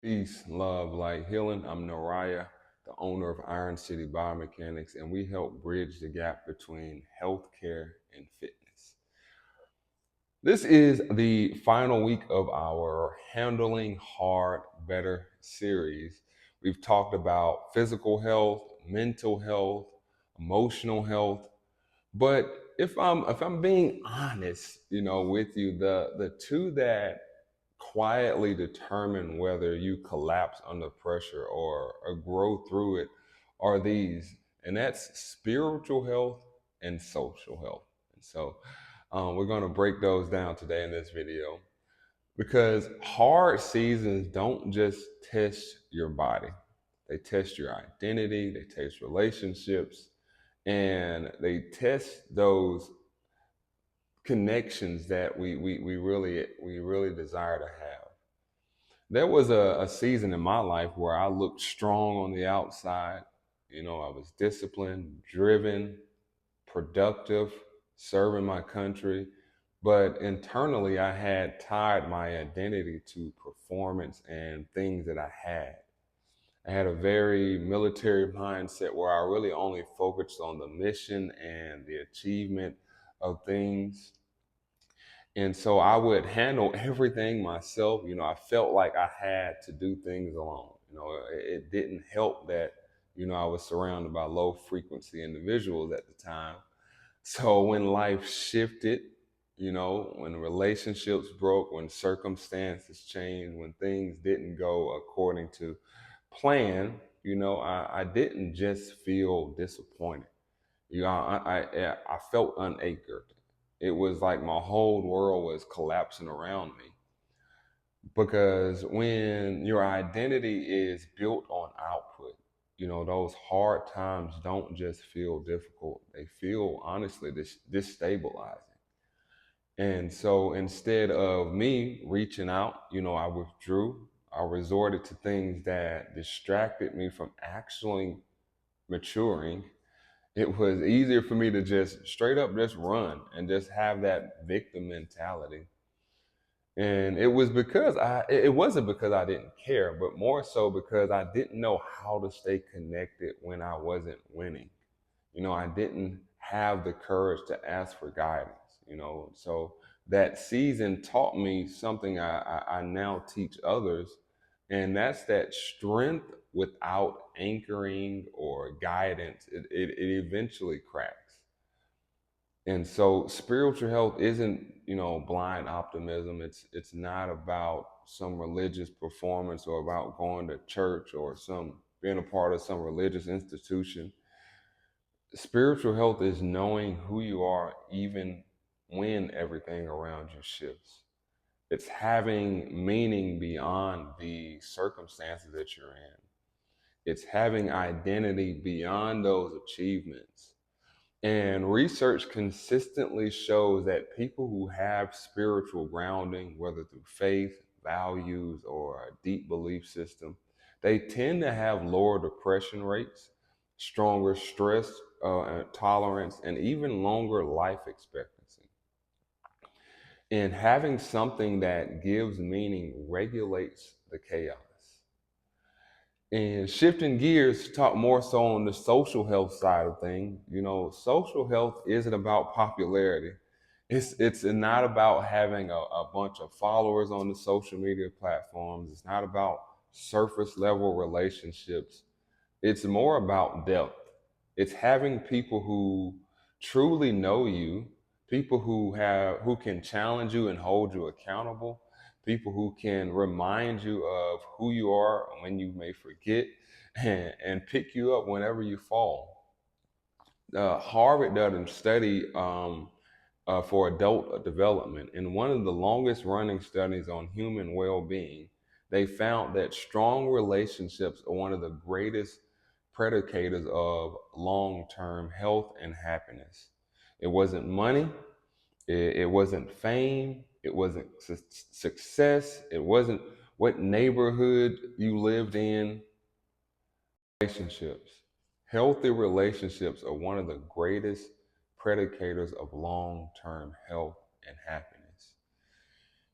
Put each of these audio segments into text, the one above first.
Peace, love, light, healing. I'm Noraya, the owner of Iron City Biomechanics, and we help bridge the gap between healthcare and fitness. This is the final week of our Handling Hard Better series. We've talked about physical health, mental health, emotional health, but if I'm being honest, with you, the two that quietly determine whether you collapse under pressure or grow through it are these, and that's spiritual health and social health. And so we're going to break those down today in this video because hard seasons don't just test your body, they test your identity, they test relationships, and they test those connections that we really desire to have. There was a season in my life where I looked strong on the outside. I was disciplined, driven, productive, serving my country. But internally, I had tied my identity to performance and things that I had. I had a very military mindset where I really only focused on the mission and the achievement of things. And so I would handle everything myself. I felt like I had to do things alone. It didn't help that, I was surrounded by low frequency individuals at the time. So when life shifted, when relationships broke, when circumstances changed, when things didn't go according to plan, I didn't just feel disappointed. I felt unanchored. It was like my whole world was collapsing around me. Because when your identity is built on output, those hard times don't just feel difficult, they feel honestly destabilizing. And so instead of me reaching out, I withdrew. I resorted to things that distracted me from actually maturing. It was easier for me to just straight up just run and just have that victim mentality. And it wasn't because I didn't care, but more so because I didn't know how to stay connected when I wasn't winning. I didn't have the courage to ask for guidance. So that season taught me something I now teach others, and that's that strength without anchoring or guidance, it eventually cracks. And so spiritual health isn't, blind optimism. It's not about some religious performance or about going to church or some being a part of some religious institution. Spiritual health is knowing who you are even when everything around you shifts. It's having meaning beyond the circumstances that you're in. It's having identity beyond those achievements. And research consistently shows that people who have spiritual grounding, whether through faith, values, or a deep belief system, they tend to have lower depression rates, stronger stress tolerance, and even longer life expectancy. And having something that gives meaning regulates the chaos. And shifting gears to talk more so on the social health side of things, social health isn't about popularity. It's not about having a bunch of followers on the social media platforms. It's not about surface level relationships. It's more about depth. It's having people who truly know you, people who can challenge you and hold you accountable, people who can remind you of who you are when you may forget, and pick you up whenever you fall. Harvard did a study for adult development, and one of the longest running studies on human well-being, they found that strong relationships are one of the greatest predicators of long-term health and happiness. It wasn't money, it wasn't fame, it wasn't success, it wasn't what neighborhood you lived in. Relationships. Healthy relationships are one of the greatest predicators of long-term health and happiness.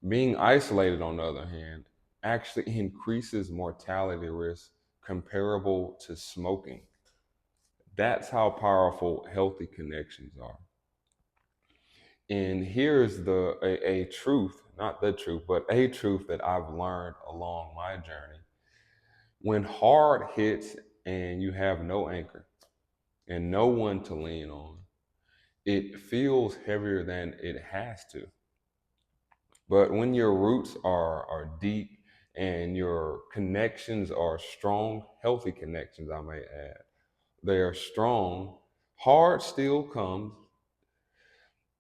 Being isolated, on the other hand, actually increases mortality risk comparable to smoking. That's how powerful healthy connections are. And here's a truth, not the truth, but a truth that I've learned along my journey. When hard hits and you have no anchor and no one to lean on, it feels heavier than it has to. But when your roots are deep and your connections are strong, healthy connections, I may add, they are strong, hard still comes.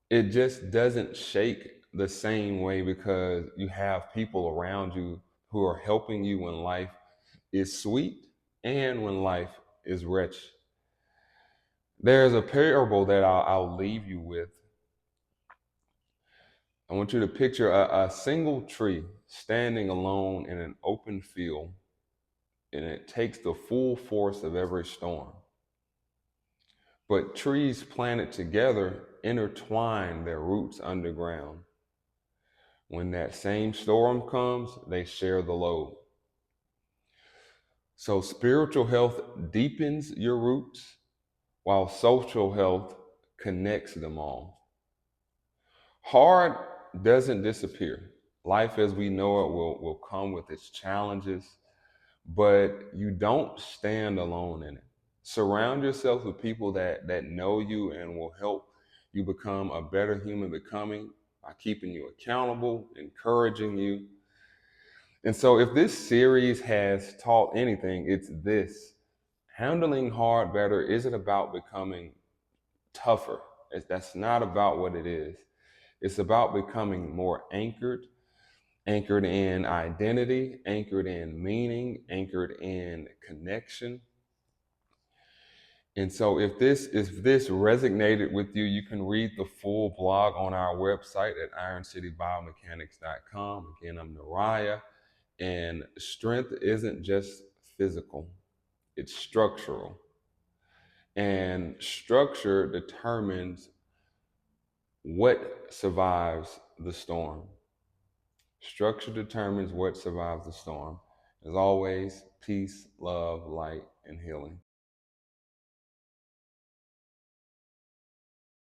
It just doesn't shake the same way because you have people around you who are helping you when life is sweet and when life is rich. There's a parable that I'll leave you with. I want you to picture a single tree standing alone in an open field, and it takes the full force of every storm. But trees planted together intertwine their roots underground. When that same storm comes, they share the load. So spiritual health deepens your roots while social health connects them all. Hard doesn't disappear. Life as we know it will come with its challenges, but you don't stand alone in it. Surround yourself with people that know you and will help you become a better human becoming by keeping you accountable, encouraging you. And so if this series has taught anything, it's this. Handling hard better isn't about becoming tougher. That's not about what it is. It's about becoming more anchored, anchored in identity, anchored in meaning, anchored in connection. And so if this resonated with you, you can read the full blog on our website at ironcitybiomechanics.com. Again, I'm Nariah, and strength isn't just physical, it's structural. And structure determines what survives the storm. Structure determines what survives the storm. As always, peace, love, light, and healing.